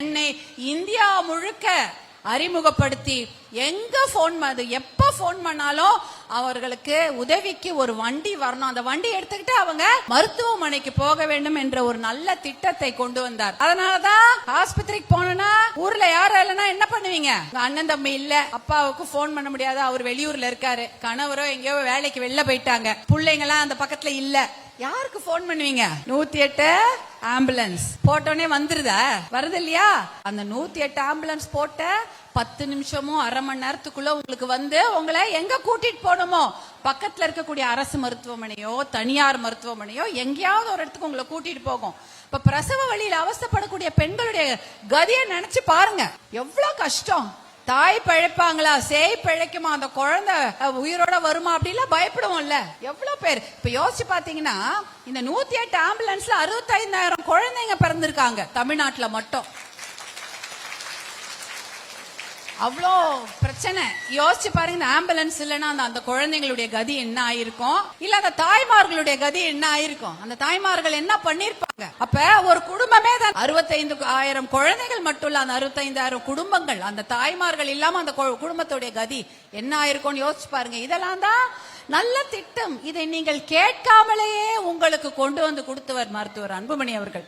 என்னை இந்தியா முழுக்க அறிமுகப்படுத்தி எங்க போன் எப்ப போன் பண்ணாலும் அவர்களுக்கு உதவிக்கு ஒரு வண்டி வரணும், அந்த வண்டி எடுத்துக்கிட்டு அவங்க மருத்துவமனைக்கு போக வேண்டும் என்ற ஒரு நல்ல திட்டத்தை கொண்டு வந்தார். அதனாலதான் ஆஸ்பத்திரிக்கு போனா ஊர்ல யாரும் இல்லைன்னா என்ன பண்ணுவீங்க? அண்ணன் தம்பி இல்ல, அப்பாவுக்கு போன் பண்ண முடியாது, அவர் வெளியூர்ல இருக்காரு, கணவரோ எங்கேயோ வேலைக்கு வெளில போயிட்டாங்க, பிள்ளைங்க எல்லாம் அந்த பக்கத்துல இல்ல, யாருக்கு போன் பண்ணுவீங்க? 108 ஆம்புலன்ஸ் போட்டோனே வந்துருதா? வருது இல்லையா? அந்த 108 ஆம்புலன்ஸ் போட்ட 10 நிமிஷமோ அரை மணி நேரத்துக்குள்ள உங்களுக்கு வந்து உங்களை எங்க கூட்டிட்டு போகணுமோ பக்கத்துல இருக்கக்கூடிய அரசு மருத்துவமனையோ தனியார் மருத்துவமனையோ எங்கேயாவது ஒரு இடத்துக்கு உங்களை கூட்டிட்டு போகும். இப்ப பிரசவ வழியில அவஸ்தைப்படக்கூடிய பெண்களுடைய கதியை நினைச்சு பாருங்க, எவ்வளவு கஷ்டம். தாய் பிழைப்பாங்களா, சேய் பிழைக்குமா, அந்த குழந்தை உயிரோட வருமா அப்படிலாம் பயப்படுவோம்ல. எவ்வளவு பேர் இப்ப யோசிச்சு பாத்தீங்கன்னா இந்த 108 ஆம்புலன்ஸ்ல 65,000 குழந்தைங்க பிறந்திருக்காங்க தமிழ்நாட்டுல மட்டும். அவ்வளோ பிரச்சனை. யோசிச்சு பாருங்க, ஆம்புலன்ஸ் இல்லைன்னா அந்த குழந்தைங்களுடைய கதி என்ன ஆயிருக்கும், இல்ல அந்த தாய்மார்களுடைய கதி என்ன ஆயிருக்கும், அந்த தாய்மார்கள் என்ன பண்ணிருப்பாங்க. அப்ப ஒரு குடும்பமே தான் 65,000 குழந்தைகள் மட்டும் இல்ல, அந்த 65,000 குடும்பங்கள், அந்த தாய்மார்கள் இல்லாம அந்த குடும்பத்துடைய கதி என்ன ஆயிருக்கும்னு யோசிச்சு பாருங்க. இதெல்லாம் தான் நல்ல திட்டம். இதை நீங்கள் கேட்காமலேயே உங்களுக்கு கொண்டு வந்து கொடுத்தவர் மருத்துவர் அன்புமணி அவர்கள்.